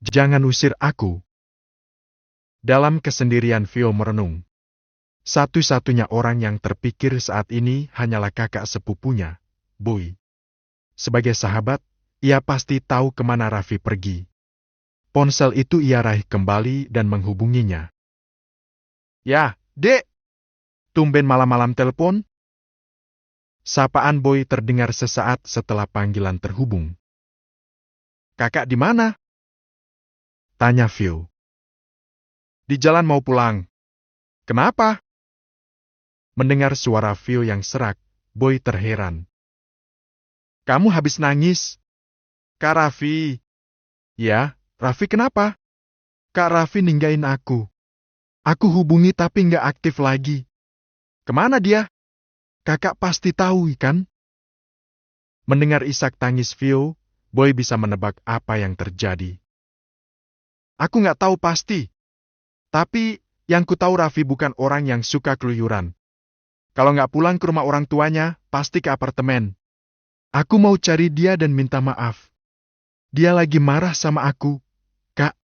Jangan usir aku. Dalam kesendirian Vio merenung. Satu-satunya orang yang terpikir saat ini hanyalah kakak sepupunya, Boy. Sebagai sahabat, ia pasti tahu kemana Raffi pergi. Ponsel itu ia raih kembali dan menghubunginya. Ya, Dek. Tumben malam-malam telepon? Sapaan Boy terdengar sesaat setelah panggilan terhubung. Kakak di mana? Tanya Vio. Di jalan mau pulang. Kenapa? Mendengar suara Vio yang serak, Boy terheran. Kamu habis nangis? Kak Raffi. Ya, Raffi kenapa? Kak Raffi ninggain aku. Aku hubungi tapi nggak aktif lagi. Kemana dia? Kakak pasti tahu, kan? Mendengar isak tangis Vio, Boy bisa menebak apa yang terjadi. Aku nggak tahu pasti. Tapi, yang ku tahu Raffi bukan orang yang suka keluyuran. Kalau nggak pulang ke rumah orang tuanya, pasti ke apartemen. Aku mau cari dia dan minta maaf. Dia lagi marah sama aku. Kak,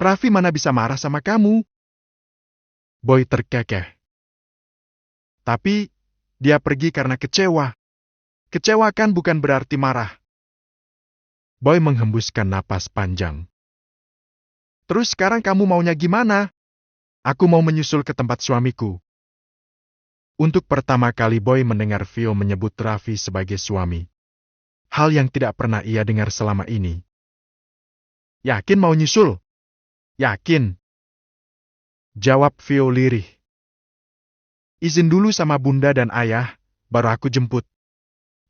Raffi mana bisa marah sama kamu? Boy terkekeh. Tapi, dia pergi karena kecewa. Kecewa kan bukan berarti marah. Boy menghembuskan napas panjang. Terus sekarang kamu maunya gimana? Aku mau menyusul ke tempat suamiku. Untuk pertama kali Boy mendengar Vio menyebut Raffi sebagai suami. Hal yang tidak pernah ia dengar selama ini. Yakin mau nyusul? Yakin. Jawab Vio lirih. Izin dulu sama bunda dan ayah, baru aku jemput.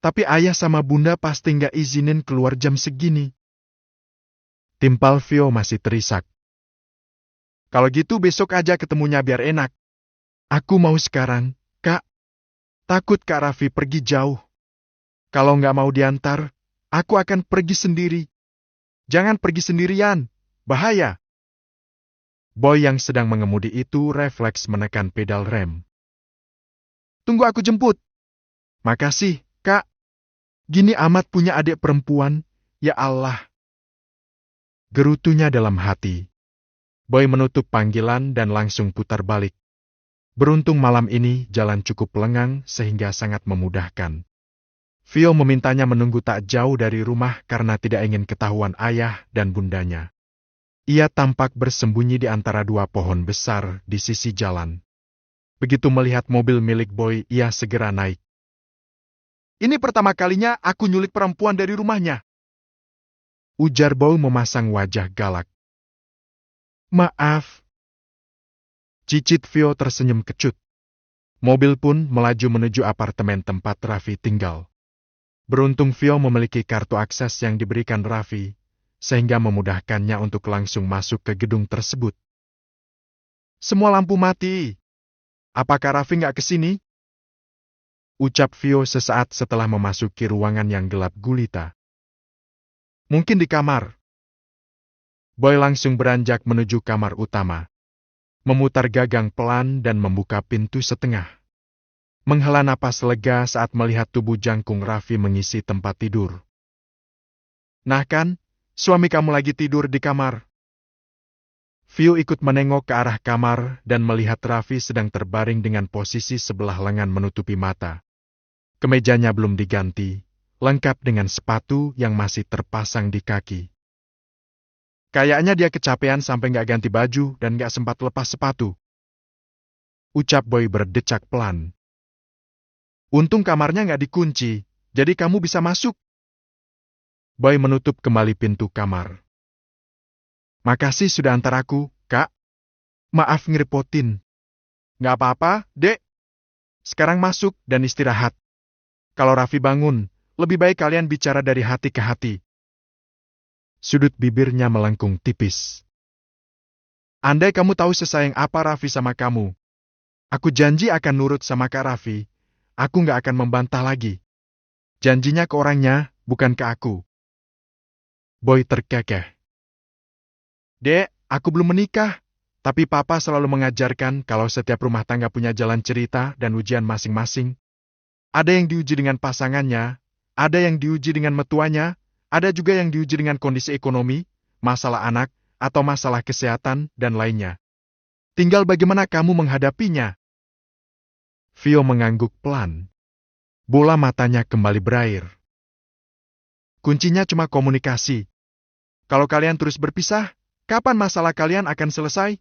Tapi ayah sama bunda pasti nggak izinin keluar jam segini. Timpal Vio masih terisak. Kalau gitu besok aja ketemunya biar enak. Aku mau sekarang, Kak. Takut Kak Raffi pergi jauh. Kalau nggak mau diantar, aku akan pergi sendiri. Jangan pergi sendirian, bahaya. Boy yang sedang mengemudi itu refleks menekan pedal rem. Tunggu aku jemput. Makasih, Kak. Gini amat punya adik perempuan, ya Allah. Gerutunya dalam hati. Boy menutup panggilan dan langsung putar balik. Beruntung malam ini jalan cukup lengang sehingga sangat memudahkan. Vio memintanya menunggu tak jauh dari rumah karena tidak ingin ketahuan ayah dan bundanya. Ia tampak bersembunyi di antara dua pohon besar di sisi jalan. Begitu melihat mobil milik Boy, ia segera naik. Ini pertama kalinya aku nyulik perempuan dari rumahnya. Ujar Boy memasang wajah galak. Maaf. Cicit Vio tersenyum kecut. Mobil pun melaju menuju apartemen tempat Raffi tinggal. Beruntung Vio memiliki kartu akses yang diberikan Raffi, sehingga memudahkannya untuk langsung masuk ke gedung tersebut. Semua lampu mati. Apakah Raffi nggak kesini? Ucap Vio sesaat setelah memasuki ruangan yang gelap gulita. Mungkin di kamar. Boy langsung beranjak menuju kamar utama. Memutar gagang pelan dan membuka pintu setengah. Menghela napas lega saat melihat tubuh jangkung Raffi mengisi tempat tidur. Nah kan, suami kamu lagi tidur di kamar. Vio ikut menengok ke arah kamar dan melihat Raffi sedang terbaring dengan posisi sebelah lengan menutupi mata. Kemejanya belum diganti, lengkap dengan sepatu yang masih terpasang di kaki. Kayaknya dia kecapean sampai nggak ganti baju dan nggak sempat lepas sepatu. Ucap Boy berdecak pelan. Untung kamarnya nggak dikunci, jadi kamu bisa masuk. Boy menutup kembali pintu kamar. Makasih sudah antar aku, Kak. Maaf ngerepotin. Nggak apa-apa, Dek. Sekarang masuk dan istirahat. Kalau Raffi bangun, lebih baik kalian bicara dari hati ke hati. Sudut bibirnya melengkung tipis. Andai kamu tahu sesayang apa Raffi sama kamu, aku janji akan nurut sama Kak Raffi. Aku nggak akan membantah lagi. Janjinya ke orangnya, bukan ke aku. Boy terkekeh. Dek, aku belum menikah. Tapi Papa selalu mengajarkan kalau setiap rumah tangga punya jalan cerita dan ujian masing-masing. Ada yang diuji dengan pasangannya, ada yang diuji dengan mertuanya, ada juga yang diuji dengan kondisi ekonomi, masalah anak, atau masalah kesehatan, dan lainnya. Tinggal bagaimana kamu menghadapinya. Vio mengangguk pelan. Bola matanya kembali berair. Kuncinya cuma komunikasi. Kalau kalian terus berpisah, kapan masalah kalian akan selesai?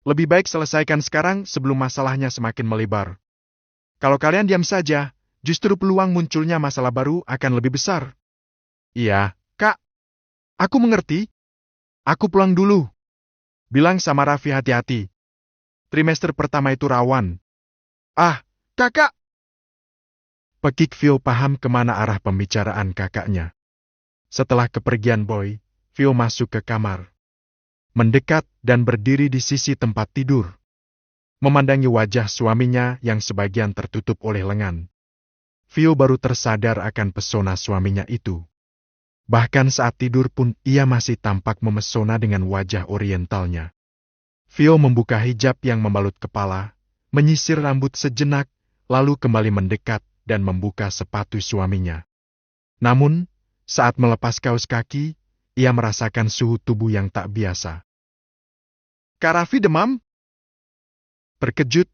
Lebih baik selesaikan sekarang sebelum masalahnya semakin melebar. Kalau kalian diam saja, justru peluang munculnya masalah baru akan lebih besar. Iya, Kak. Aku mengerti. Aku pulang dulu. Bilang sama Raffi hati-hati. Trimester pertama itu rawan. Ah, kakak! Pekik Vio paham kemana arah pembicaraan kakaknya. Setelah kepergian Boy, Vio masuk ke kamar. Mendekat dan berdiri di sisi tempat tidur. Memandangi wajah suaminya yang sebagian tertutup oleh lengan. Vio baru tersadar akan pesona suaminya itu. Bahkan saat tidur pun ia masih tampak memesona dengan wajah orientalnya. Vio membuka hijab yang membalut kepala, menyisir rambut sejenak, lalu kembali mendekat dan membuka sepatu suaminya. Namun, saat melepas kaos kaki, ia merasakan suhu tubuh yang tak biasa. Kak Raffi demam? Terkejut,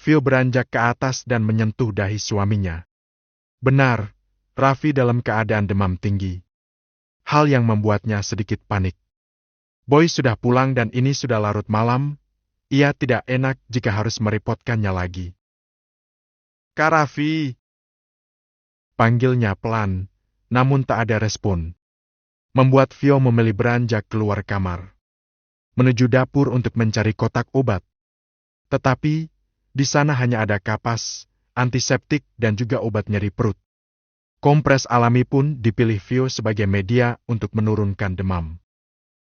Vio beranjak ke atas dan menyentuh dahi suaminya. Benar, Raffi dalam keadaan demam tinggi. Hal yang membuatnya sedikit panik. Boy sudah pulang dan ini sudah larut malam, ia tidak enak jika harus merepotkannya lagi. Kak Raffi! Panggilnya pelan, namun tak ada respon. Membuat Vio memilih beranjak keluar kamar. Menuju dapur untuk mencari kotak obat. Tetapi, di sana hanya ada kapas, antiseptik dan juga obat nyeri perut. Kompres alami pun dipilih Vio sebagai media untuk menurunkan demam.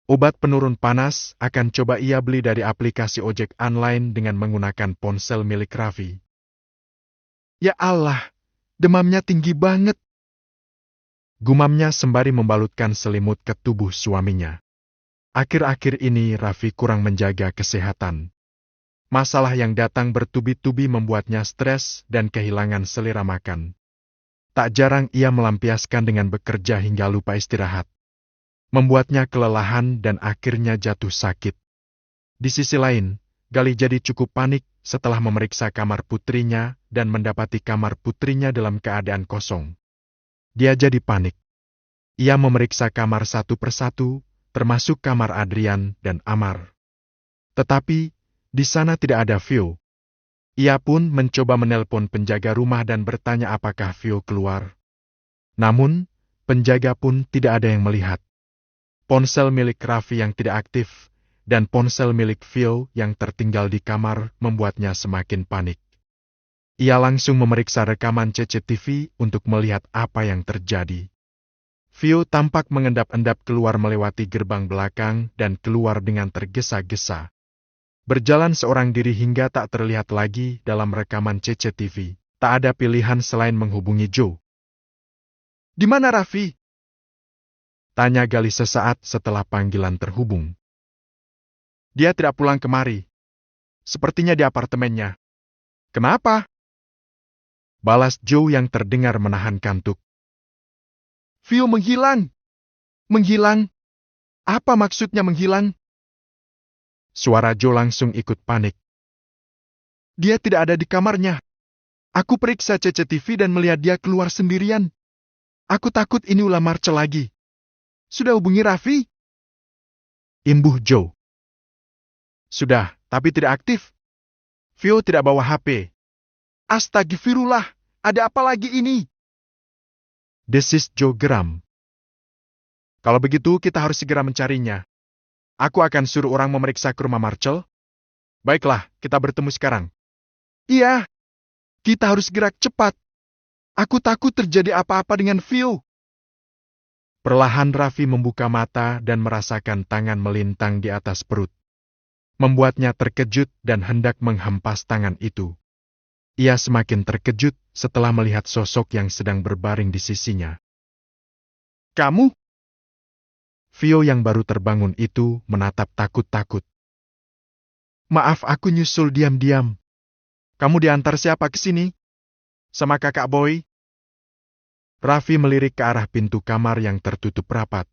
Obat penurun panas akan coba ia beli dari aplikasi ojek online dengan menggunakan ponsel milik Raffi. Ya Allah, demamnya tinggi banget. Gumamnya sembari membalutkan selimut ke tubuh suaminya. Akhir-akhir ini Raffi kurang menjaga kesehatan. Masalah yang datang bertubi-tubi membuatnya stres dan kehilangan selera makan. Tak jarang ia melampiaskan dengan bekerja hingga lupa istirahat. Membuatnya kelelahan dan akhirnya jatuh sakit. Di sisi lain, Gali jadi cukup panik setelah memeriksa kamar putrinya dan mendapati kamar putrinya dalam keadaan kosong. Dia jadi panik. Ia memeriksa kamar satu persatu, termasuk kamar Adrian dan Amar. Tetapi, di sana tidak ada Vio. Ia pun mencoba menelpon penjaga rumah dan bertanya apakah Vio keluar. Namun, penjaga pun tidak ada yang melihat. Ponsel milik Raffi yang tidak aktif, dan ponsel milik Vio yang tertinggal di kamar membuatnya semakin panik. Ia langsung memeriksa rekaman CCTV untuk melihat apa yang terjadi. Vio tampak mengendap-endap keluar melewati gerbang belakang dan keluar dengan tergesa-gesa. Berjalan seorang diri hingga tak terlihat lagi dalam rekaman CCTV. Tak ada pilihan selain menghubungi Joe. Di mana Raffi? Tanya Gali sesaat setelah panggilan terhubung. Dia tidak pulang kemari. Sepertinya di apartemennya. Kenapa? Balas Joe yang terdengar menahan kantuk. Vio menghilang. Menghilang? Apa maksudnya menghilang? Suara Joe langsung ikut panik. Dia tidak ada di kamarnya. Aku periksa CCTV dan melihat dia keluar sendirian. Aku takut ini ulah Marcel lagi. Sudah hubungi Raffi? Imbuh Joe. Sudah, tapi tidak aktif. Vio tidak bawa HP. Astagfirullah, ada apa lagi ini? Desis Joe geram. Kalau begitu kita harus segera mencarinya. Aku akan suruh orang memeriksa ke rumah Marcel. Baiklah, kita bertemu sekarang. Iya, kita harus gerak cepat. Aku takut terjadi apa-apa dengan Vio. Perlahan Raffi membuka mata dan merasakan tangan melintang di atas perut. Membuatnya terkejut dan hendak menghempas tangan itu. Ia semakin terkejut setelah melihat sosok yang sedang berbaring di sisinya. Kamu? Vio yang baru terbangun itu menatap takut-takut. Maaf aku nyusul diam-diam. Kamu diantar siapa ke sini? Sama kakak Boy? Raffi melirik ke arah pintu kamar yang tertutup rapat.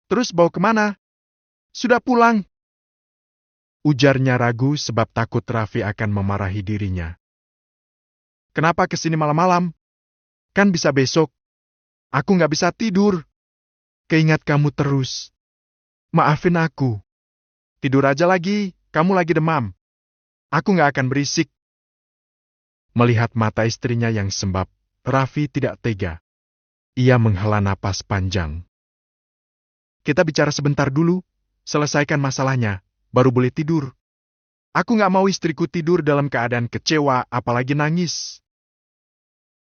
Terus bawa kemana? Sudah pulang. Ujarnya ragu sebab takut Raffi akan memarahi dirinya. Kenapa kesini malam-malam? Kan bisa besok. Aku nggak bisa tidur. Keingat kamu terus. Maafin aku. Tidur aja lagi, kamu lagi demam. Aku nggak akan berisik. Melihat mata istrinya yang sembab, Raffi tidak tega. Ia menghela napas panjang. Kita bicara sebentar dulu, selesaikan masalahnya, baru boleh tidur. Aku nggak mau istriku tidur dalam keadaan kecewa, apalagi nangis.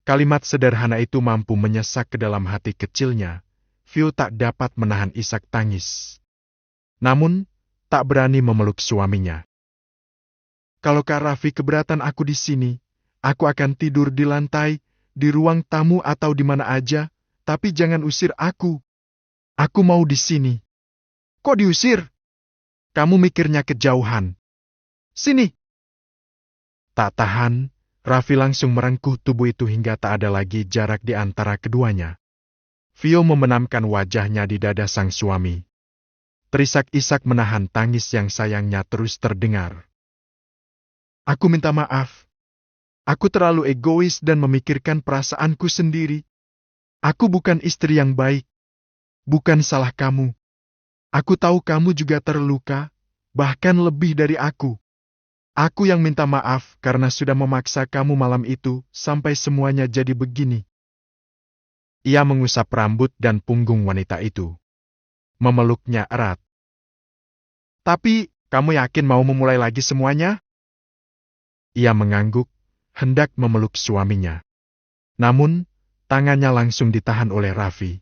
Kalimat sederhana itu mampu menyesak ke dalam hati kecilnya. Vio tak dapat menahan isak tangis. Namun, tak berani memeluk suaminya. Kalau Kak Raffi keberatan aku di sini, aku akan tidur di lantai, di ruang tamu atau di mana aja, tapi jangan usir aku. Aku mau di sini. Kok diusir? Kamu mikirnya kejauhan. Sini. Tak tahan, Raffi langsung merengkuh tubuh itu hingga tak ada lagi jarak di antara keduanya. Vio membenamkan wajahnya di dada sang suami. Terisak-isak menahan tangis yang sayangnya terus terdengar. Aku minta maaf. Aku terlalu egois dan memikirkan perasaanku sendiri. Aku bukan istri yang baik. Bukan salah kamu. Aku tahu kamu juga terluka, bahkan lebih dari aku. Aku yang minta maaf karena sudah memaksa kamu malam itu sampai semuanya jadi begini. Ia mengusap rambut dan punggung wanita itu. Memeluknya erat. Tapi, kamu yakin mau memulai lagi semuanya? Ia mengangguk, hendak memeluk suaminya. Namun, tangannya langsung ditahan oleh Raffi.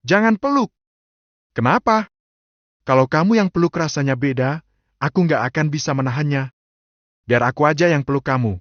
Jangan peluk. Kenapa? Kalau kamu yang peluk rasanya beda, aku nggak akan bisa menahannya. Biar aku aja yang peluk kamu.